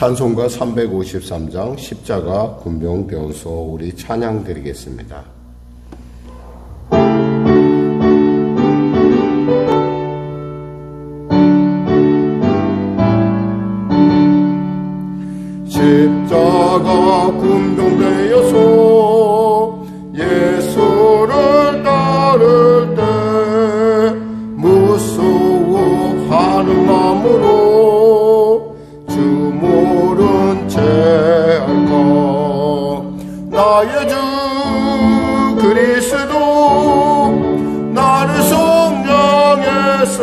찬송가 353장 십자가 군병되어서 우리 찬양 드리겠습니다. 십자가 군병되어서 예수를 따를 때 무서워하는 마음으로 주 모른 채 할까. 나의 주 그리스도 나를 성령했으니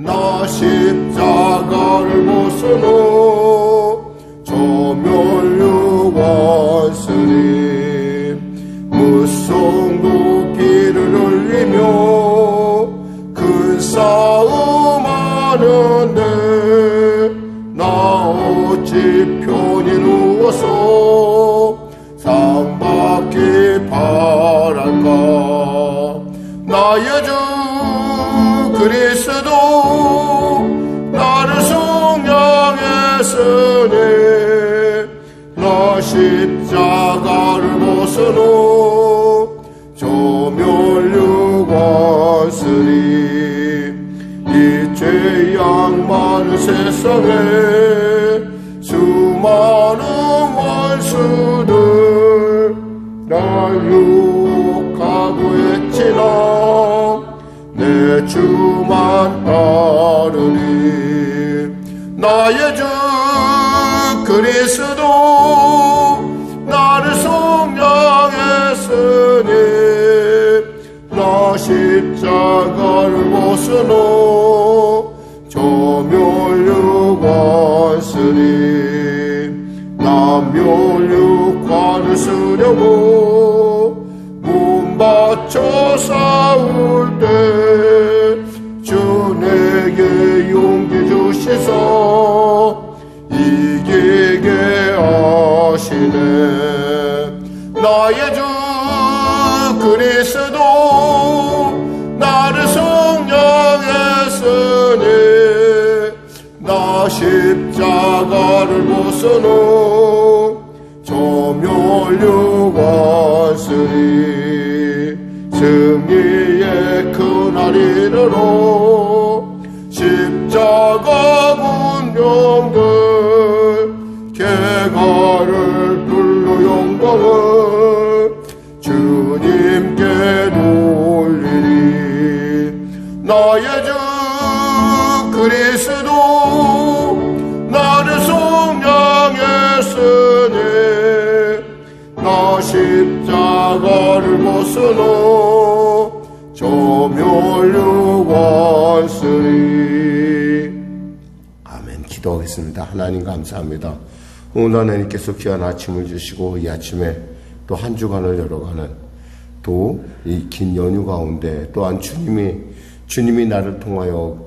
나 십자가를 벗어놓 조멸육원스님 무성도 피를 흘리며 큰 싸움 하는데 나 어찌 편히 누워서 상 받기 바랄까. 나의 주 그리스도 나를 성령했으니 나 십자가를 벗어놓 조멸육원스님 이 죄악많은 세상에 수많은 원수들 날 유혹하고 했지나 내 주만 따르리. 나의 주 그리스도 나를 성령했으니 나 십자가를 벗어놓 조멸육원스님 나 멸육관을 쓰려고 몸 바쳐 싸울 때 주 내게 용기 주시소 이기게 하시네. 나의 주 그리스도 나를 성령했으니 나 십자가를 벗어놓 조멸육원스님 승리의 그날 이르러 십자가 군병들 개가를 둘러 영광을 주님께 돌리리. 나의 주 그리스도 나를 성령했으니 나 십자가를 벗어놓 조멸육원스님. 아멘. 기도하겠습니다. 하나님 감사합니다. 오늘 하나님께서 귀한 아침을 주시고 이 아침에 또 한 주간을 열어가는 또 이 긴 연휴 가운데 또한 주님이 나를 통하여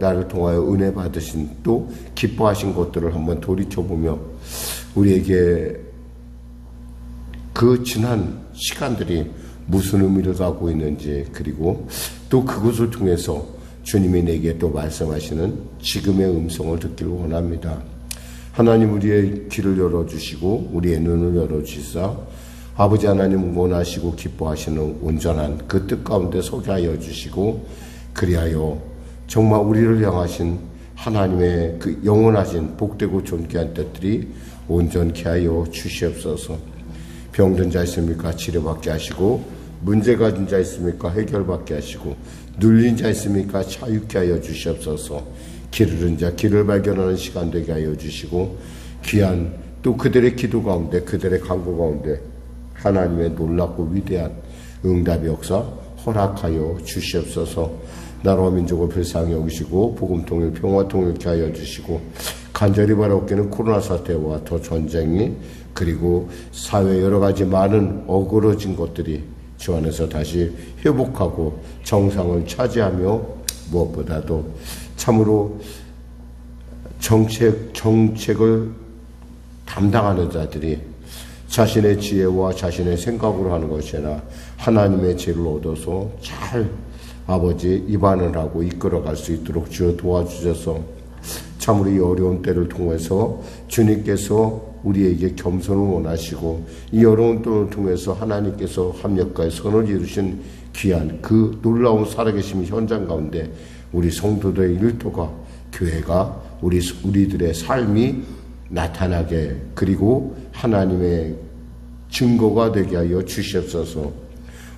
은혜 받으신 또 기뻐하신 것들을 한번 돌이켜보며 우리에게 그 지난 시간들이 무슨 의미를 갖고 있는지 그리고 또 그것을 통해서 주님이 내게 또 말씀하시는 지금의 음성을 듣기를 원합니다. 하나님 우리의 귀를 열어주시고 우리의 눈을 열어주시사 아버지 하나님 원하시고 기뻐하시는 온전한 그 뜻 가운데 서게 하여 주시고 그리하여 정말 우리를 향하신 하나님의 그 영원하신 복되고 존귀한 뜻들이 온전케 하여 주시옵소서. 병든 자 있습니까? 치료받게 하시고 문제 가진 자 있습니까? 해결받게 하시고 눌린 자 있습니까? 자유케 하여 주시옵소서. 길 잃은 자 길을 발견하는 시간 되게 하여 주시고 귀한 또 그들의 기도 가운데 그들의 간구 가운데 하나님의 놀랍고 위대한 응답의 역사 허락하여 주시옵소서. 나라와 민족을 불쌍히 여기시고 복음 통일 평화 통일케 하여 주시고 간절히 바라옵기는 코로나 사태와 더 전쟁이 그리고 사회 여러 가지 많은 어그러진 것들이 주 안에서 다시 회복하고 정상을 차지하며 무엇보다도 참으로 정책을 담당하는 자들이 자신의 지혜와 자신의 생각으로 하는 것이 아니라 하나님의 지혜를 얻어서 잘 아버지 입안을 하고 이끌어갈 수 있도록 주여 도와주셔서 참으로 이 어려운 때를 통해서 주님께서 우리에게 겸손을 원하시고 이 어려운 때를 통해서 하나님께서 합력과의 선을 이루신 귀한 그 놀라운 살아계심 현장 가운데 우리 성도들의 일터가 교회가 우리들의 삶이 나타나게 그리고 하나님의 증거가 되게 하여 주시옵소서.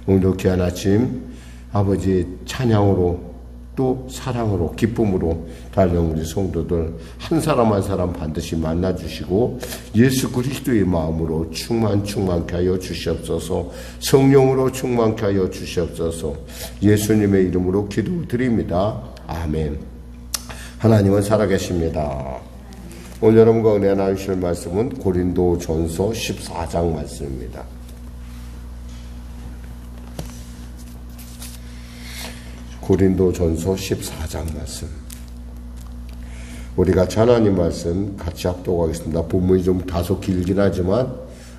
오늘도 귀한 아침 아버지 찬양으로 또 사랑으로 기쁨으로 달려온 우리 성도들 한 사람 한 사람 반드시 만나주시고 예수 그리스도의 마음으로 충만케 하여 주시옵소서. 성령으로 충만케 하여 주시옵소서. 예수님의 이름으로 기도드립니다. 아멘. 하나님은 살아계십니다. 오늘 여러분과 은혜 나누실 말씀은 고린도전서 14장 말씀입니다. 고린도전서 14장 말씀. 우리 같이 하나님 말씀 같이 합독하겠습니다. 본문이 좀 다소 길긴 하지만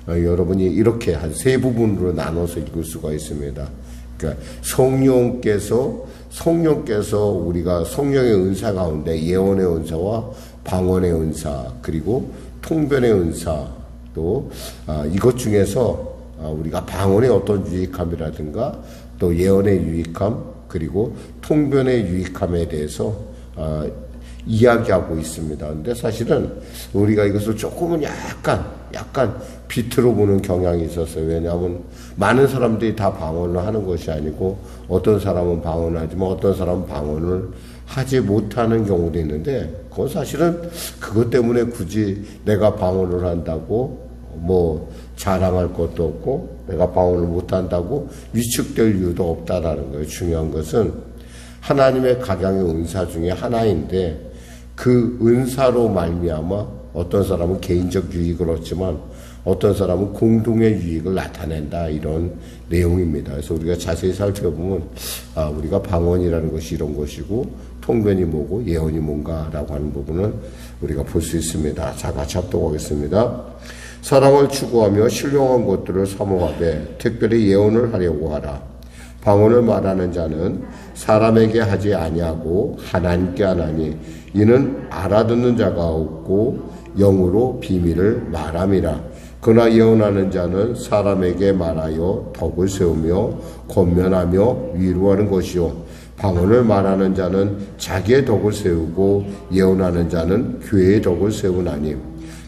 여러분이 이렇게 한 세 부분으로 나눠서 읽을 수가 있습니다. 그러니까 성령께서 우리가 성령의 은사 가운데 예언의 은사와 방언의 은사 그리고 통변의 은사 또 이것 중에서 우리가 방언의 어떤 유익함이라든가 또 예언의 유익함 그리고 통변의 유익함에 대해서 이야기하고 있습니다. 근데 사실은 우리가 이것을 조금은 약간 비틀어 보는 경향이 있었어요. 왜냐하면 많은 사람들이 다 방언을 하는 것이 아니고 어떤 사람은 방언을 하지만 어떤 사람은 방언을 하지 못하는 경우도 있는데 그건 사실은 그것 때문에 굳이 내가 방언을 한다고 뭐 자랑할 것도 없고 내가 방언을 못한다고 위축될 이유도 없다라는 거예요. 중요한 것은 하나님의 각양의 은사 중에 하나인데 그 은사로 말미암아 어떤 사람은 개인적 유익을 얻지만 어떤 사람은 공동의 유익을 나타낸다 이런 내용입니다. 그래서 우리가 자세히 살펴보면 우리가 방언이라는 것이 이런 것이고 통변이 뭐고 예언이 뭔가라고 하는 부분을 우리가 볼 수 있습니다. 자, 같이 합독하겠습니다. 사랑을 추구하며 신령한 것들을 사모하되 특별히 예언을 하려고 하라. 방언을 말하는 자는 사람에게 하지 아니하고 하나님께 하나니 이는 알아듣는 자가 없고 영으로 비밀을 말함이라. 그러나 예언하는 자는 사람에게 말하여 덕을 세우며 권면하며 위로하는 것이요 방언을 말하는 자는 자기의 덕을 세우고 예언하는 자는 교회의 덕을 세우나니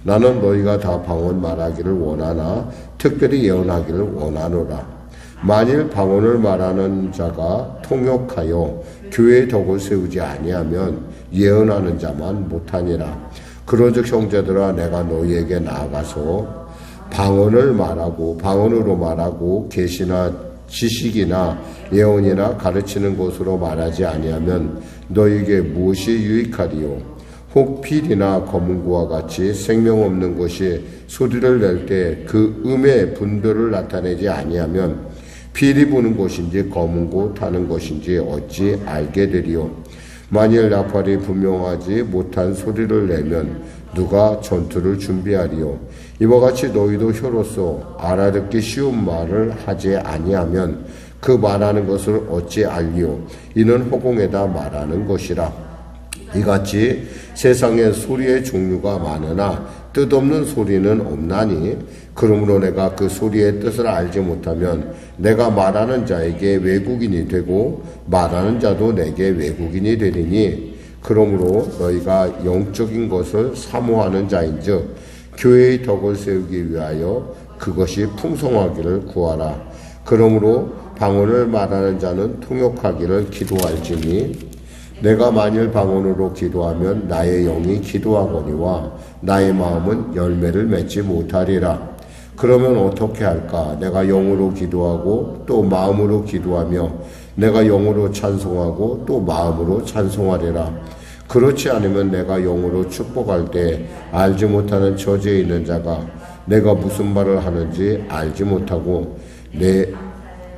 나는 너희가 다 방언 말하기를 원하나 특별히 예언하기를 원하노라. 만일 방언을 말하는 자가 통역하여 교회의 덕을 세우지 아니하면 예언하는 자만 못하니라. 그러즉 형제들아 내가 너희에게 나아가서 방언으로 말하고 계시나 지식이나 예언이나 가르치는 것으로 말하지 아니하면 너희에게 무엇이 유익하리요? 혹 필이나 검은고와 같이 생명 없는 것이 소리를 낼 때 그 음의 분별을 나타내지 아니하면 필이 부는 것인지 검은고 타는 것인지 어찌 알게 되리요? 만일 나팔이 분명하지 못한 소리를 내면 누가 전투를 준비하리요? 이와 같이 너희도 혀로서 알아듣기 쉬운 말을 하지 아니하면 그 말하는 것을 어찌 알리요? 이는 허공에다 말하는 것이라. 이같이 세상에 소리의 종류가 많으나 뜻없는 소리는 없나니 그러므로 내가 그 소리의 뜻을 알지 못하면 내가 말하는 자에게 외국인이 되고 말하는 자도 내게 외국인이 되리니 그러므로 너희가 영적인 것을 사모하는 자인즉 교회의 덕을 세우기 위하여 그것이 풍성하기를 구하라. 그러므로 방언을 말하는 자는 통역하기를 기도할지니 내가 만일 방언으로 기도하면 나의 영이 기도하거니와 나의 마음은 열매를 맺지 못하리라. 그러면 어떻게 할까? 내가 영으로 기도하고 또 마음으로 기도하며 내가 영으로 찬송하고 또 마음으로 찬송하리라. 그렇지 않으면 내가 영으로 축복할 때 알지 못하는 저지에 있는 자가 내가 무슨 말을 하는지 알지 못하고 내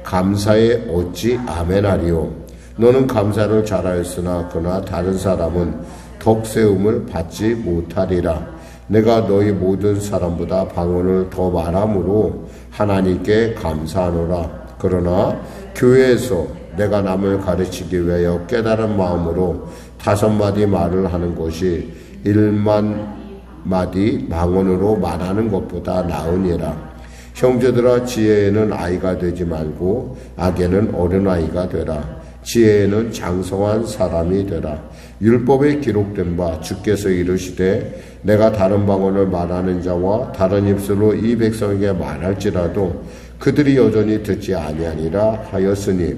감사에 어찌 아멘하리요? 너는 감사를 잘하였으나 그러나 다른 사람은 덕세움을 받지 못하리라. 내가 너희 모든 사람보다 방언을 더 말함으로 하나님께 감사하노라. 그러나 교회에서 내가 남을 가르치기 위하여 깨달은 마음으로 5마디 말을 하는 것이 1만 마디 방언으로 말하는 것보다 나으니라. 형제들아, 지혜에는 아이가 되지 말고 악에는 어린아이가 되라. 지혜에는 장성한 사람이 되라. 율법에 기록된 바 주께서 이르시되 내가 다른 방언을 말하는 자와 다른 입술로 이 백성에게 말할지라도 그들이 여전히 듣지 아니하니라 하였으니,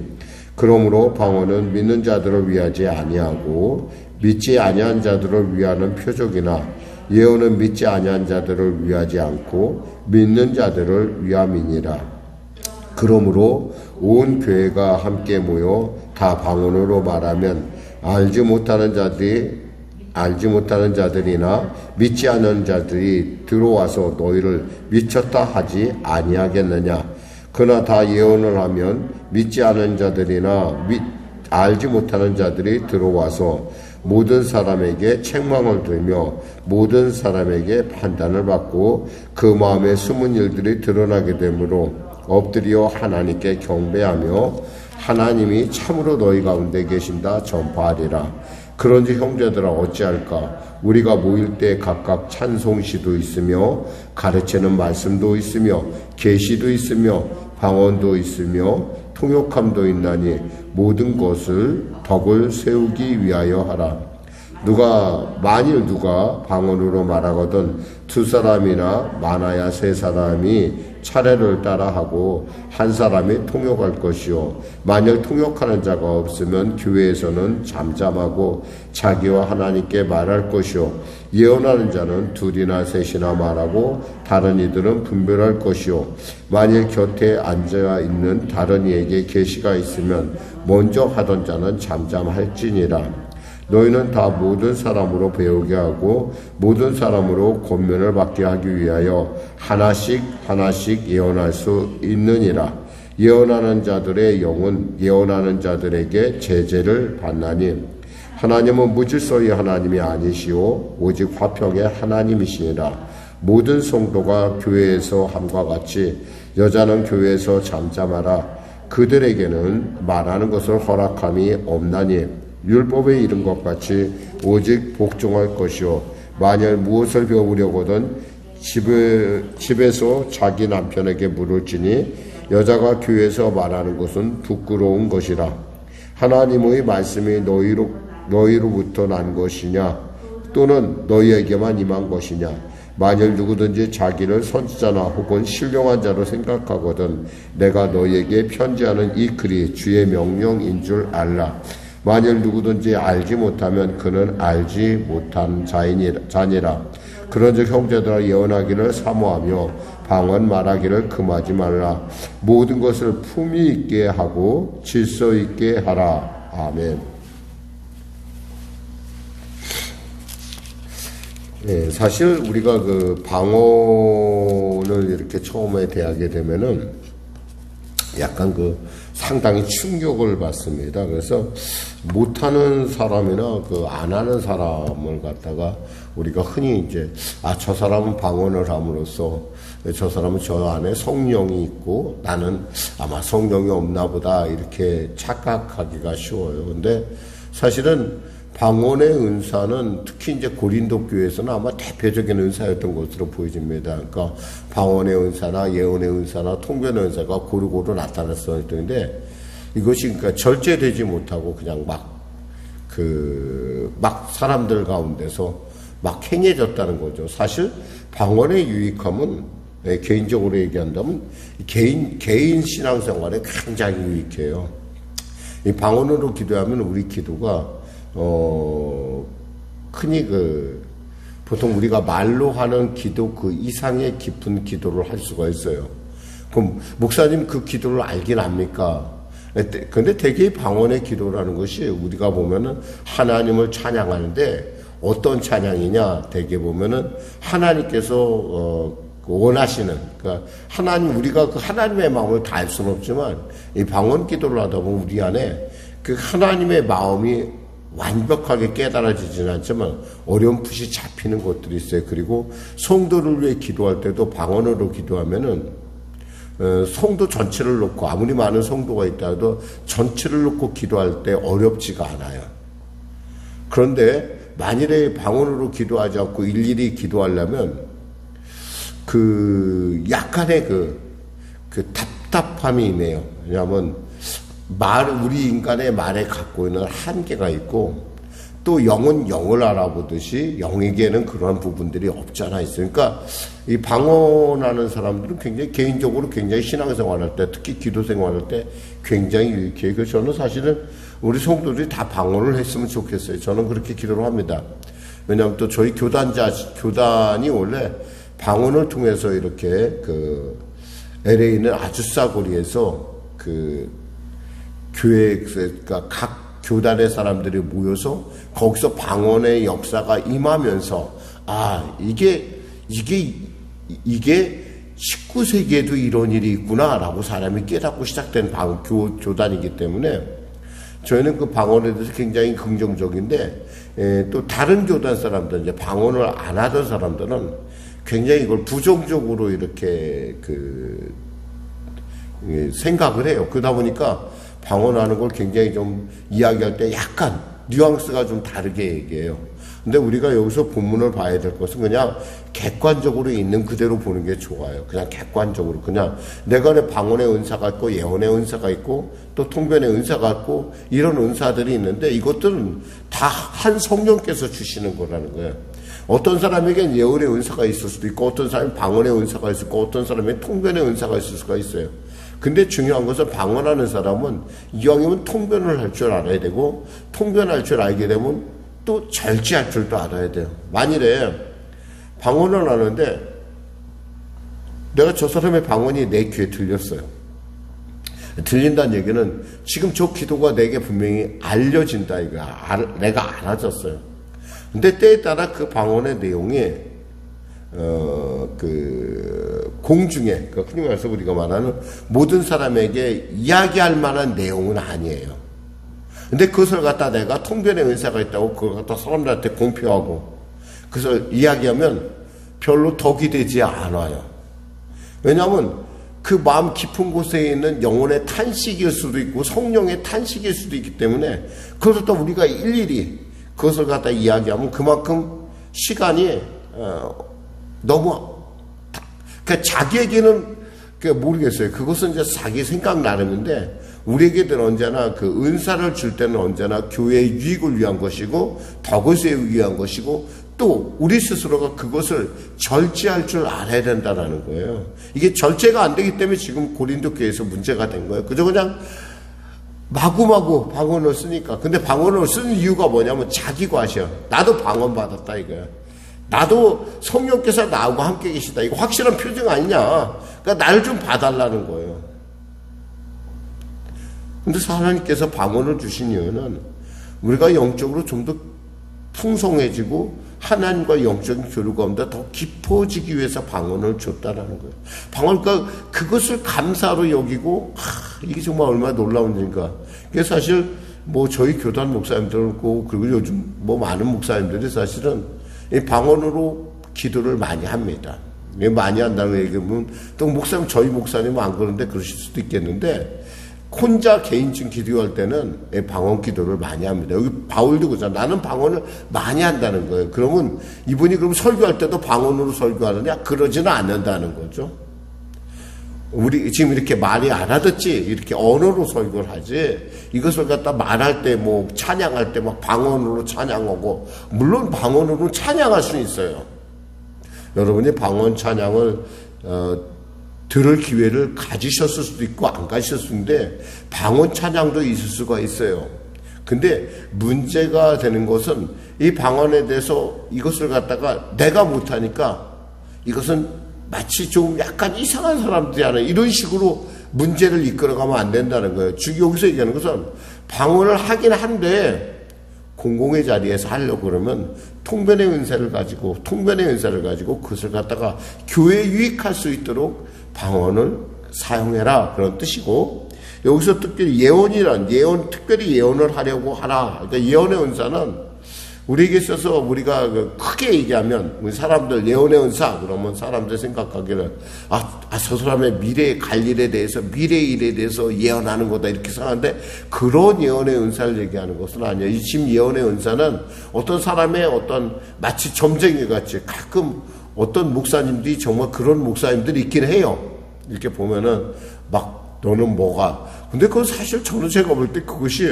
그러므로 방언은 믿는 자들을 위하지 아니하고 믿지 아니한 자들을 위하는 표적이나 예언은 믿지 아니한 자들을 위하지 않고 믿는 자들을 위함이니라. 그러므로 온 교회가 함께 모여 다 방언으로 말하면 알지 못하는 자들이나 믿지 않는 자들이 들어와서 너희를 미쳤다 하지 아니하겠느냐. 그러나 다 예언을 하면 믿지 않는 자들이나 알지 못하는 자들이 들어와서 모든 사람에게 책망을 들며 모든 사람에게 판단을 받고 그 마음에 숨은 일들이 드러나게 되므로 엎드려 하나님께 경배하며 하나님이 참으로 너희 가운데 계신다 전파하리라. 그런지 형제들아, 어찌할까? 우리가 모일 때 각각 찬송시도 있으며 가르치는 말씀도 있으며 계시도 있으며 방언도 있으며 통역함도 있나니 모든 것을 덕을 세우기 위하여 하라. 만일 누가 방언으로 말하거든 두 사람이나 많아야 세 사람이 차례를 따라하고 한 사람이 통역할 것이요, 만약 통역하는 자가 없으면 교회에서는 잠잠하고 자기와 하나님께 말할 것이요, 예언하는 자는 둘이나 셋이나 말하고 다른 이들은 분별할 것이요, 만일 곁에 앉아 있는 다른 이에게 계시가 있으면 먼저 하던 자는 잠잠할지니라. 너희는 다 모든 사람으로 배우게 하고 모든 사람으로 권면을 받게 하기 위하여 하나씩 예언할 수 있느니라. 예언하는 자들의 영은 예언하는 자들에게 제재를 받나니 하나님은 무질서의 하나님이 아니시오 오직 화평의 하나님이시니라. 모든 성도가 교회에서 함과 같이 여자는 교회에서 잠잠하라. 그들에게는 말하는 것을 허락함이 없나니 율법에 이른 것 같이 오직 복종할 것이요, 만일 무엇을 배우려거든 집에서 자기 남편에게 물을지니 여자가 교회에서 말하는 것은 부끄러운 것이라. 하나님의 말씀이 너희로부터 난 것이냐 또는 너희에게만 임한 것이냐. 만일 누구든지 자기를 선지자나 혹은 신령한 자로 생각하거든 내가 너희에게 편지하는 이 글이 주의 명령인 줄 알라. 만일 누구든지 알지 못하면 그는 알지 못한 자니라. 그런즉 형제들아, 예언하기를 사모하며 방언 말하기를 금하지 말라. 모든 것을 품위 있게 하고 질서 있게 하라. 아멘. 네, 사실 우리가 그 방언을 이렇게 처음에 대하게 되면은 약간 상당히 충격을 받습니다. 그래서 못하는 사람이나 안 하는 사람을 갖다가 우리가 흔히 이제 저 사람은 방언을 함으로써 저 사람은 저 안에 성령이 있고 나는 아마 성령이 없나 보다 이렇게 착각하기가 쉬워요. 근데 사실은 방언의 은사는 특히 이제 고린도 교회에서는 아마 대표적인 은사였던 것으로 보여집니다. 그러니까 방언의 은사나 예언의 은사나 통변의 은사가 고루고루 나타났었는데 이것이 그러니까 절제되지 못하고 그냥 막 사람들 가운데서 막 행해졌다는 거죠. 사실 방언의 유익함은 개인적으로 얘기한다면 개인 신앙생활에 굉장히 유익해요. 이 방언으로 기도하면 우리 기도가 흔히 보통 우리가 말로 하는 기도 그 이상의 깊은 기도를 할 수가 있어요. 그럼 목사님 그 기도를 알긴 압니까? 근데 대개 방언의 기도라는 것이 우리가 보면은 하나님을 찬양하는데 어떤 찬양이냐? 대개 보면은 하나님께서 원하시는, 그러니까 우리가 그 하나님의 마음을 다 알 수는 없지만 이 방언 기도를 하다 보면 우리 안에 그 하나님의 마음이 완벽하게 깨달아지지는 않지만 어렴풋이 잡히는 것들이 있어요. 그리고 성도를 위해 기도할 때도 방언으로 기도하면은 성도 전체를 놓고 아무리 많은 성도가 있다 해도 전체를 놓고 기도할 때 어렵지가 않아요. 그런데 만일에 방언으로 기도하지 않고 일일이 기도하려면 약간의 답답함이 있네요. 왜냐하면 우리 인간의 말에 갖고 있는 한계가 있고, 또 영은 영을 알아보듯이 영에게는 그러한 부분들이 없잖아 있어요. 그러니까 이 방언하는 사람들은 굉장히 개인적으로 굉장히 신앙생활할 때, 특히 기도생활할 때 굉장히 유익해요. 그래서 저는 사실은 우리 성도들이 다 방언을 했으면 좋겠어요. 저는 그렇게 기도를 합니다. 왜냐하면 또 저희 교단이 원래 방언을 통해서 이렇게 LA에 있는 아주사 거리에서 그러니까 각 교단의 사람들이 모여서 거기서 방언의 역사가 임하면서, 이게 19세기에도 이런 일이 있구나라고 사람이 깨닫고 시작된 교단이기 때문에 저희는 그 방언에 대해서 굉장히 긍정적인데, 또 다른 교단 사람들, 이제 방언을 안 하던 사람들은 굉장히 이걸 부정적으로 이렇게 생각을 해요. 그러다 보니까 방언하는 걸 굉장히 좀 이야기할 때 약간 뉘앙스가 좀 다르게 얘기해요. 근데 우리가 여기서 본문을 봐야 될 것은 그냥 객관적으로 있는 그대로 보는 게 좋아요. 그냥 객관적으로. 그냥 내가 방언의 은사가 있고, 예언의 은사가 있고, 또 통변의 은사가 있고, 이런 은사들이 있는데 이것들은 다 한 성령께서 주시는 거라는 거예요. 어떤 사람에겐 예언의 은사가 있을 수도 있고, 어떤 사람이 방언의 은사가 있을 고, 어떤 사람이 통변의 은사가 있을 수가 있어요. 근데 중요한 것은 방언하는 사람은 이왕이면 통변을 할 줄 알아야 되고, 통변할 줄 알게 되면 또 절제할 줄도 알아야 돼요. 만일에 방언을 하는데 내가 저 사람의 방언이 내 귀에 들렸어요. 들린다는 얘기는 지금 저 기도가 내게 분명히 알려진다 이거야. 내가 알아졌어요. 근데 때에 따라 그 방언의 내용이 공중에, 흔히 말해서 우리가 말하는 모든 사람에게 이야기할 만한 내용은 아니에요. 근데 그것을 갖다 내가 통변의 은사가 있다고 그걸 갖다 사람들한테 공표하고 그래서 이야기하면 별로 덕이 되지 않아요. 왜냐하면 그 마음 깊은 곳에 있는 영혼의 탄식일 수도 있고 성령의 탄식일 수도 있기 때문에 그것을 또 우리가 일일이 그것을 갖다 이야기하면 그만큼 시간이 너무 그러니까 자기에게는 모르겠어요. 그것은 이제 자기 생각 나름인데 우리에게는 언제나 그 은사를 줄 때는 언제나 교회의 유익을 위한 것이고 덕을 세우기 위한 것이고 또 우리 스스로가 그것을 절제할 줄 알아야 된다는 거예요. 이게 절제가 안 되기 때문에 지금 고린도 교회에서 문제가 된 거예요. 그냥 마구마구 방언을 쓰니까. 근데 방언을 쓰는 이유가 뭐냐면 자기 과시야. 나도 방언 받았다 이거야. 나도 성령께서 나하고 함께 계시다. 이거 확실한 표정 아니냐. 그러니까 나를 좀 봐달라는 거예요. 근데 하나님께서 방언을 주신 이유는 우리가 영적으로 좀 더 풍성해지고 하나님과 영적인 교류 가운데 더 깊어지기 위해서 방언을 줬다라는 거예요. 방언과 그것을 감사로 여기고 이게 정말 얼마나 놀라운 일인가. 이게 사실 저희 교단 목사님들은 그리고 요즘 많은 목사님들이 사실은 이 방언으로 기도를 많이 합니다. 많이 한다는 얘기면 또 저희 목사님은 안 그러는데 그러실 수도 있겠는데 혼자 개인증 기도할 때는 방언 기도를 많이 합니다. 여기 바울도 그러잖아. 나는 방언을 많이 한다는 거예요. 그러면 이분이 그럼 설교할 때도 방언으로 설교하느냐? 그러지는 않는다는 거죠. 우리 지금 이렇게 말이 알아듣지 이렇게 언어로 설교를 하지 이것을 갖다 말할 때 찬양할 때 막 방언으로 찬양하고 물론 방언으로 찬양할 수 있어요. 여러분이 방언 찬양을 들을 기회를 가지셨을 수도 있고 안 가지셨을 수도 있는데 방언 찬양도 있을 수가 있어요. 근데 문제가 되는 것은 이 방언에 대해서 이것을 갖다가 내가 못하니까 이것은 마치 좀 약간 이상한 사람들이 하는 이런 식으로 문제를 이끌어가면 안 된다는 거예요. 여기서 얘기하는 것은 방언을 하긴 한데 공공의 자리에서 하려고 그러면 통변의 은사를 가지고 그것을 갖다가 교회에 유익할 수 있도록 방언을 사용해라 그런 뜻이고 여기서 특별히 특별히 예언을 하려고 하라. 그러니까 예언의 은사는 우리에게 있어서 우리가 크게 얘기하면 우리 사람들 예언의 은사 그러면 사람들 생각하기를 저 사람의 미래에 갈 일에 대해서 미래의 일에 대해서 예언하는 거다 이렇게 생각하는데 그런 예언의 은사를 얘기하는 것은 아니에요. 이 지금 예언의 은사는 어떤 사람의 어떤 마치 점쟁이 같이 가끔 어떤 목사님들이 정말 그런 목사님들이 있긴 해요. 이렇게 보면은 막 너는 뭐가 근데 그건 사실 저는 제가 볼 때 그것이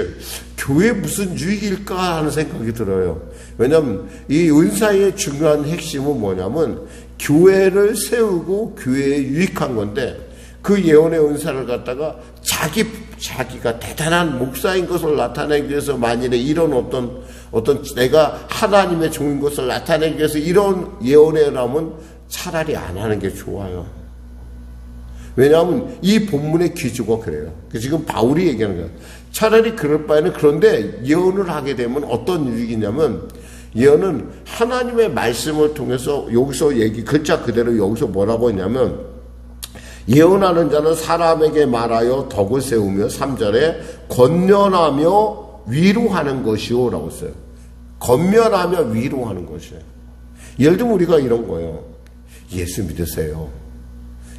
교회에 무슨 유익일까 하는 생각이 들어요. 왜냐하면 이 은사의 중요한 핵심은 뭐냐면 교회를 세우고 교회에 유익한 건데 그 예언의 은사를 갖다가 자기가 대단한 목사인 것을 나타내기 위해서 만일에 이런 어떤 내가 하나님의 종인 것을 나타내기 위해서 이런 예언의 은사면 차라리 안 하는 게 좋아요. 왜냐하면 이 본문의 기조가 그래요. 지금 바울이 얘기하는 거예요. 차라리 그럴 바에는 그런데 예언을 하게 되면 어떤 유익이냐면 예언은 하나님의 말씀을 통해서 여기서 글자 그대로 여기서 뭐라고 했냐면 예언하는 자는 사람에게 말하여 덕을 세우며 3절에 권면하며 위로하는 것이요 라고 써요. 권면하며 위로하는 것이에요. 예를 들면 우리가 이런 거예요. 예수 믿으세요.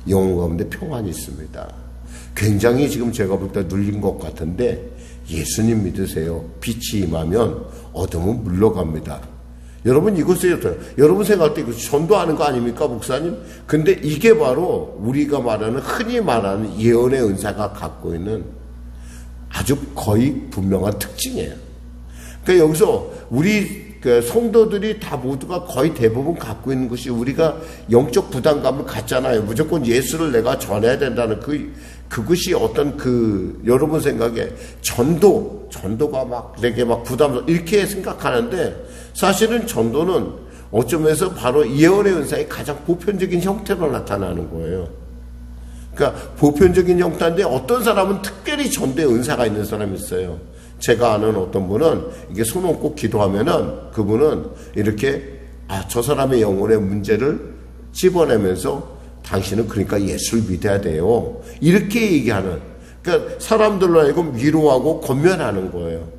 영혼 가운데 평안이 있습니다. 굉장히 지금 제가 볼 때 눌린 것 같은데 예수님 믿으세요. 빛이 임하면 어둠은 물러갑니다. 여러분 이것을 여러분 생각할 때 이거 전도하는 거 아닙니까 목사님? 근데 이게 바로 우리가 말하는 흔히 말하는 예언의 은사가 갖고 있는 아주 거의 분명한 특징이에요. 그러니까 여기서 우리 성도들이 다 모두가 거의 대부분 갖고 있는 것이 우리가 영적 부담감을 갖잖아요. 무조건 예수를 내가 전해야 된다는 그것이 어떤 여러분 생각에 전도가 막 되게 막 부담스러워 이렇게 생각하는데 사실은 전도는 어쩌면서 바로 예언의 은사의 가장 보편적인 형태로 나타나는 거예요. 그러니까 보편적인 형태인데 어떤 사람은 특별히 전도의 은사가 있는 사람이 있어요. 제가 아는 어떤 분은 이게 손 얹고 기도하면은 그분은 이렇게 저 사람의 영혼의 문제를 집어내면서 당신은 그러니까 예수를 믿어야 돼요. 이렇게 얘기하는 그러니까 사람들로 하여금 위로하고 권면하는 거예요.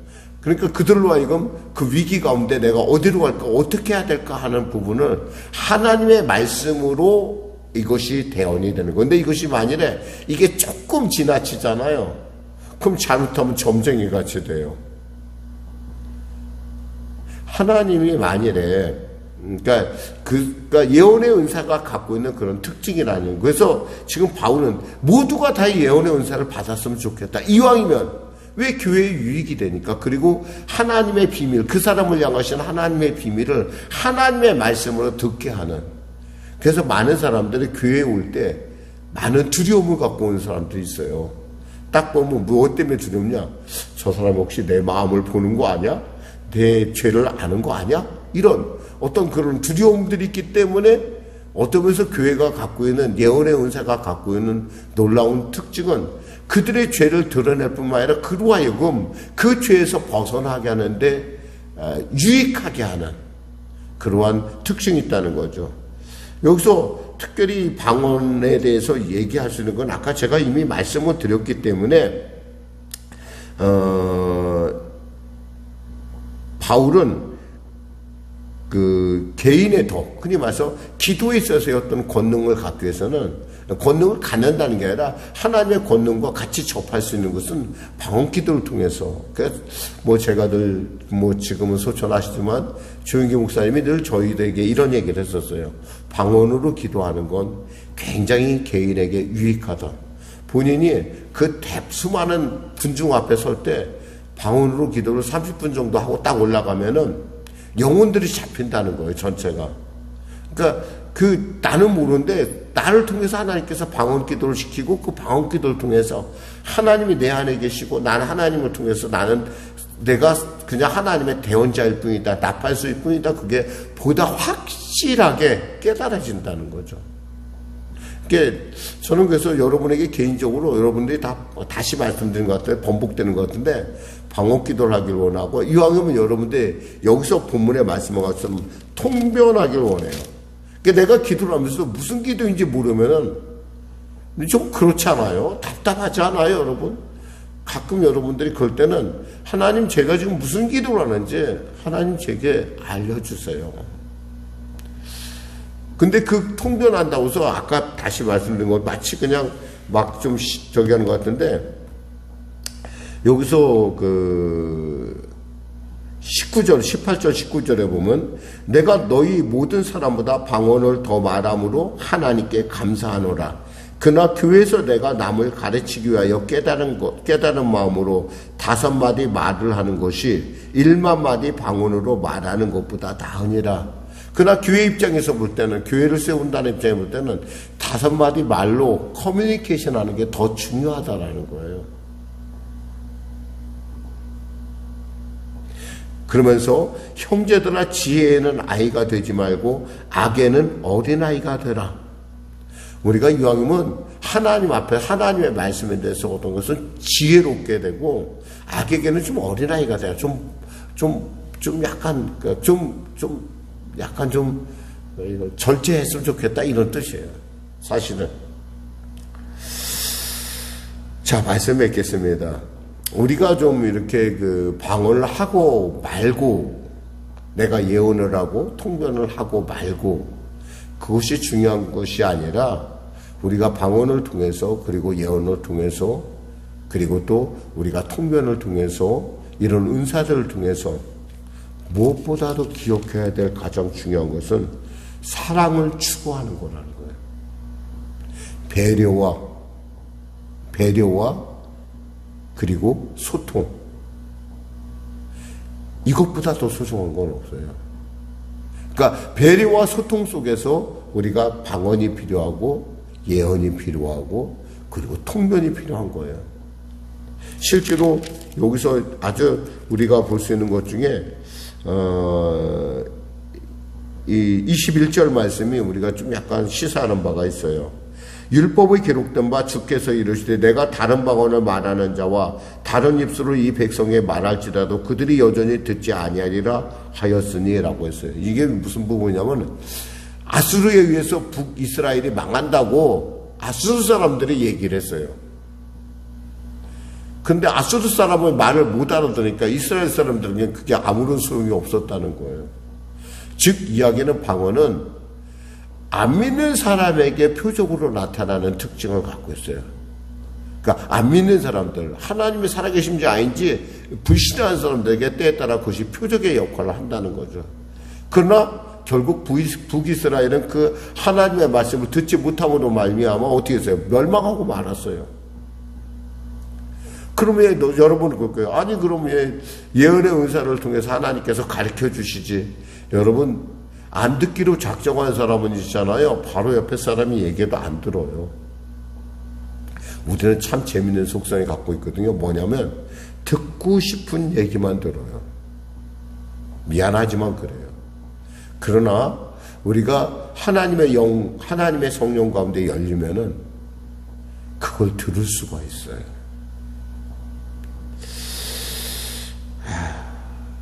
그러니까 그들로 하여금 그 위기 가운데 내가 어디로 갈까 어떻게 해야 될까 하는 부분을 하나님의 말씀으로 이것이 대언이 되는 건데 이것이 만일에 이게 조금 지나치잖아요. 그럼 잘못하면 점쟁이 같이 돼요. 하나님이 만일에 그러니까 예언의 은사가 갖고 있는 그런 특징이라는 그래서 지금 바울은 모두가 다 예언의 은사를 받았으면 좋겠다. 이왕이면 왜 교회에 유익이 되니까 그리고 하나님의 비밀 그 사람을 향하신 하나님의 비밀을 하나님의 말씀으로 듣게 하는 그래서 많은 사람들이 교회에 올 때 많은 두려움을 갖고 오는 사람들이 있어요. 딱 보면 무엇 때문에 두렵냐? 저 사람 혹시 내 마음을 보는 거 아니야? 내 죄를 아는 거 아니야? 이런 어떤 그런 두려움들이 있기 때문에 어떤 면에서 교회가 갖고 있는 예언의 은사가 갖고 있는 놀라운 특징은 그들의 죄를 드러낼 뿐만 아니라 그로 하여금 그 죄에서 벗어나게 하는데 유익하게 하는 그러한 특징이 있다는 거죠. 여기서 특별히 방언에 대해서 얘기할 수 있는 건 아까 제가 이미 말씀을 드렸기 때문에 바울은 그 개인의 덕, 흔히 말해서 기도에 있어서의 어떤 권능을 갖기 위해서는 권능을 갖는다는 게 아니라 하나님의 권능과 같이 접할 수 있는 것은 방언 기도를 통해서. 그래서 제가 늘 지금은 소천하시지만 조영기 목사님이 늘 저희들에게 이런 얘기를 했었어요. 방언으로 기도하는 건 굉장히 개인에게 유익하다. 본인이 그 수많은 군중 앞에 설 때 방언으로 기도를 30분 정도 하고 딱 올라가면은 영혼들이 잡힌다는 거예요, 전체가. 그러니까 나는 모르는데 나를 통해서 하나님께서 방언 기도를 시키고 그 방언 기도를 통해서 하나님이 내 안에 계시고 나는 하나님을 통해서 내가 그냥 하나님의 대언자일 뿐이다, 나팔수일 뿐이다. 그게 보다 확실하게 깨달아진다는 거죠. 저는 그래서 여러분에게 개인적으로 여러분들이 다시 말씀드린 것 같아요. 번복되는 것 같은데 방언 기도를 하길 원하고 이왕이면 여러분들 여기서 본문에 말씀한 것처럼 통변하길 원해요. 내가 기도를 하면서 무슨 기도인지 모르면은 좀 그렇지 않아요? 답답하지 않아요, 여러분? 가끔 여러분들이 그럴 때는 하나님 제가 지금 무슨 기도를 하는지 하나님 제게 알려주세요. 근데 그 통변한다고 해서 아까 다시 말씀드린 건 마치 그냥 막 좀 저기 하는 것 같은데, 여기서 그 19절, 18절, 19절에 보면 내가 너희 모든 사람보다 방언을 더 말함으로 하나님께 감사하노라. 그러나 교회에서 내가 남을 가르치기 위하여 깨달은 마음으로 5마디 말을 하는 것이 1만 방언으로 말하는 것보다 나으니라. 그러나 교회 입장에서 볼 때는, 교회를 세운다는 입장에서 볼 때는 5마디 말로 커뮤니케이션 하는 게 더 중요하다라는 거예요. 그러면서 형제들아, 지혜에는 아이가 되지 말고 악에는 어린아이가 되라. 우리가 이왕이면 하나님 앞에 하나님의 말씀에 대해서 어떤 것은 지혜롭게 되고, 악에게는 좀 어린아이가 돼요. 약간 절제했으면 좋겠다, 이런 뜻이에요. 사실은. 자, 말씀 맺겠습니다. 우리가 좀 이렇게 그 방언을 하고 말고, 내가 예언을 하고 통변을 하고 말고, 그것이 중요한 것이 아니라 우리가 방언을 통해서, 그리고 예언을 통해서, 그리고 또 우리가 통변을 통해서, 이런 은사들을 통해서 무엇보다도 기억해야 될 가장 중요한 것은 사랑을 추구하는 거라는 거예요. 배려와 그리고 소통. 이것보다 더 소중한 건 없어요. 그러니까 배려와 소통 속에서 우리가 방언이 필요하고 예언이 필요하고 그리고 통변이 필요한 거예요. 실제로 여기서 아주 우리가 볼 수 있는 것 중에 이 21절 말씀이 우리가 좀 약간 시사하는 바가 있어요. 율법에 기록된 바 주께서 이르시되 내가 다른 방언을 말하는 자와 다른 입술로 이 백성에 말할지라도 그들이 여전히 듣지 아니하리라 하였으니 라고 했어요. 이게 무슨 부분이냐면, 아수르에 의해서 북이스라엘이 망한다고 아수르 사람들이 얘기를 했어요. 근데 아수르 사람은 말을 못 알아들으니까 이스라엘 사람들에게 그게 아무런 소용이 없었다는 거예요. 즉 이야기는, 방언은 안 믿는 사람에게 표적으로 나타나는 특징을 갖고 있어요. 그러니까 안 믿는 사람들, 하나님이 살아계신지 아닌지 불신하는 사람들에게 때에 따라 그것이 표적의 역할을 한다는 거죠. 그러나 결국 북이스라엘은 그 하나님의 말씀을 듣지 못함으로 말미암아 어떻게 했어요? 멸망하고 말았어요. 그러면 여러분은 그럴 거예요. 아니 그럼 예언의 은사를 통해서 하나님께서 가르쳐 주시지. 여러분, 안 듣기로 작정한 사람은 있잖아요. 바로 옆에 사람이 얘기해도 안 들어요. 우리는 참 재밌는 속성이 갖고 있거든요. 뭐냐면 듣고 싶은 얘기만 들어요. 미안하지만 그래요. 그러나 우리가 하나님의 성령 가운데 열리면은 그걸 들을 수가 있어요.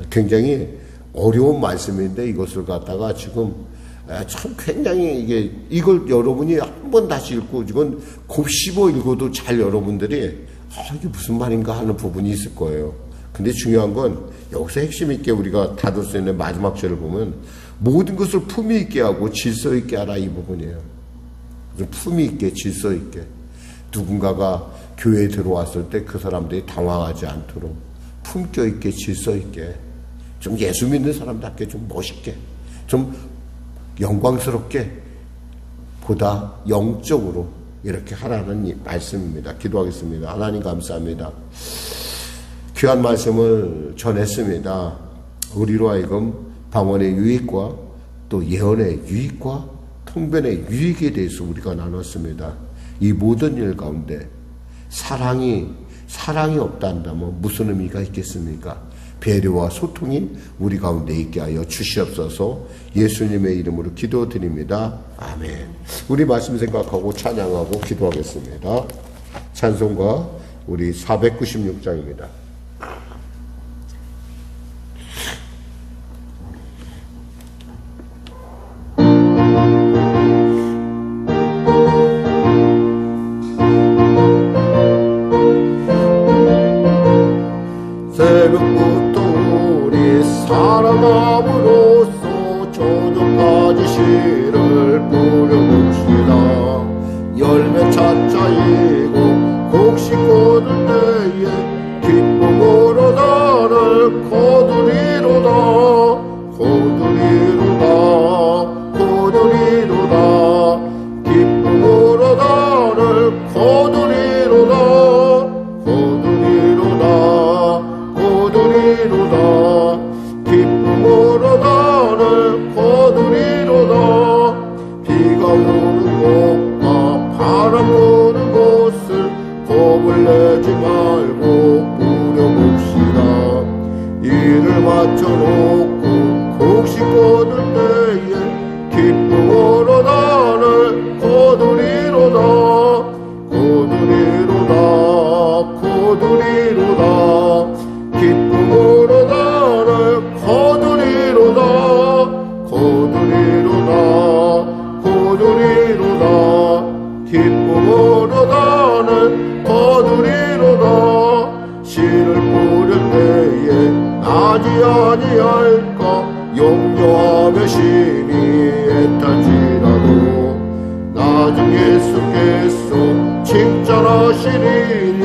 굉장히 어려운 말씀인데 이것을 갖다가 지금 참 굉장히 이걸 여러분이 한 번 다시 읽고, 이건 곱씹어 읽어도 잘 여러분들이 이게 무슨 말인가 하는 부분이 있을 거예요. 근데 중요한 건 여기서 핵심 있게 우리가 다룰 수 있는 마지막 절을 보면 모든 것을 품위 있게 하고 질서 있게 하라, 이 부분이에요. 품위 있게, 질서 있게. 누군가가 교회에 들어왔을 때 그 사람들이 당황하지 않도록 품격 있게, 질서 있게, 좀 예수 믿는 사람답게, 좀 멋있게, 좀 영광스럽게, 보다 영적으로 이렇게 하라는 말씀입니다. 기도하겠습니다. 하나님 감사합니다. 귀한 말씀을 전했습니다. 우리로 하여금 방언의 유익과 또 예언의 유익과 통변의 유익에 대해서 우리가 나눴습니다. 이 모든 일 가운데 사랑이 없다 한다면 무슨 의미가 있겠습니까? 배려와 소통이 우리 가운데 있게 하여 주시옵소서. 예수님의 이름으로 기도드립니다. 아멘. 우리 말씀 생각하고 찬양하고 기도하겠습니다. 찬송가 우리 496장입니다. 부려봅시다. 열매 차차이고 곡식거둘 때에 기쁨으로 나를 거두리로다. 거두리로다. 거두리로다. 기쁨으로 나를 거두리로다. 거두리로다. 거두리로다. 기쁨으로 나를 거두리로다. 비가 오는 곳과 바람 부는 곳을 겁을 내지 말고 부려봅시다. 일을 마쳐놓고 곡식 거둘 때에 기쁨으로 나를 거두리로다. 거두리로다. 거두리로다. 기쁨으로 나를 거두리로다. 거두리로다. 거두리로다. 기쁨으로 나를 거두리로다. 씨를 뿌릴 때에 나지 아니할까. 용서하며 심히 애탈지라도 나중 예수께서 칭찬하시리니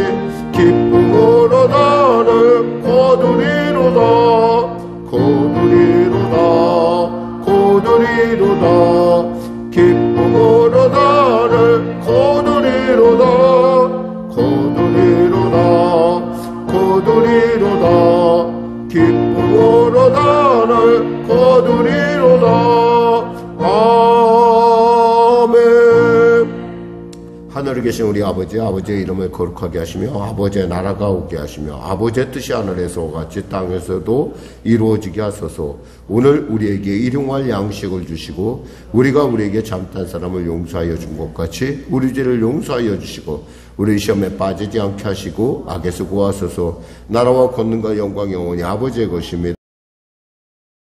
기쁨으로 나를 거두리로다. 거두리로다. 거두리로다. 기쁨으로 나를 거두리로다. 거두리로다. 거두리로다. 기쁨으로 나를 거두리로다. 아멘. 하늘에 계신 우리 아버지, 아버지의 이름을 거룩하게 하시며 아버지의 나라가 오게 하시며 아버지의 뜻이 하늘에서 같이 땅에서도 이루어지게 하소서. 오늘 우리에게 일용할 양식을 주시고 우리가 우리에게 잘못한 사람을 용서하여 준 것 같이 우리 죄를 용서하여 주시고 우리 시험에 빠지지 않게 하시고 악에서 구하소서. 나라와 권능과 영광 영원히 아버지의 것입니다.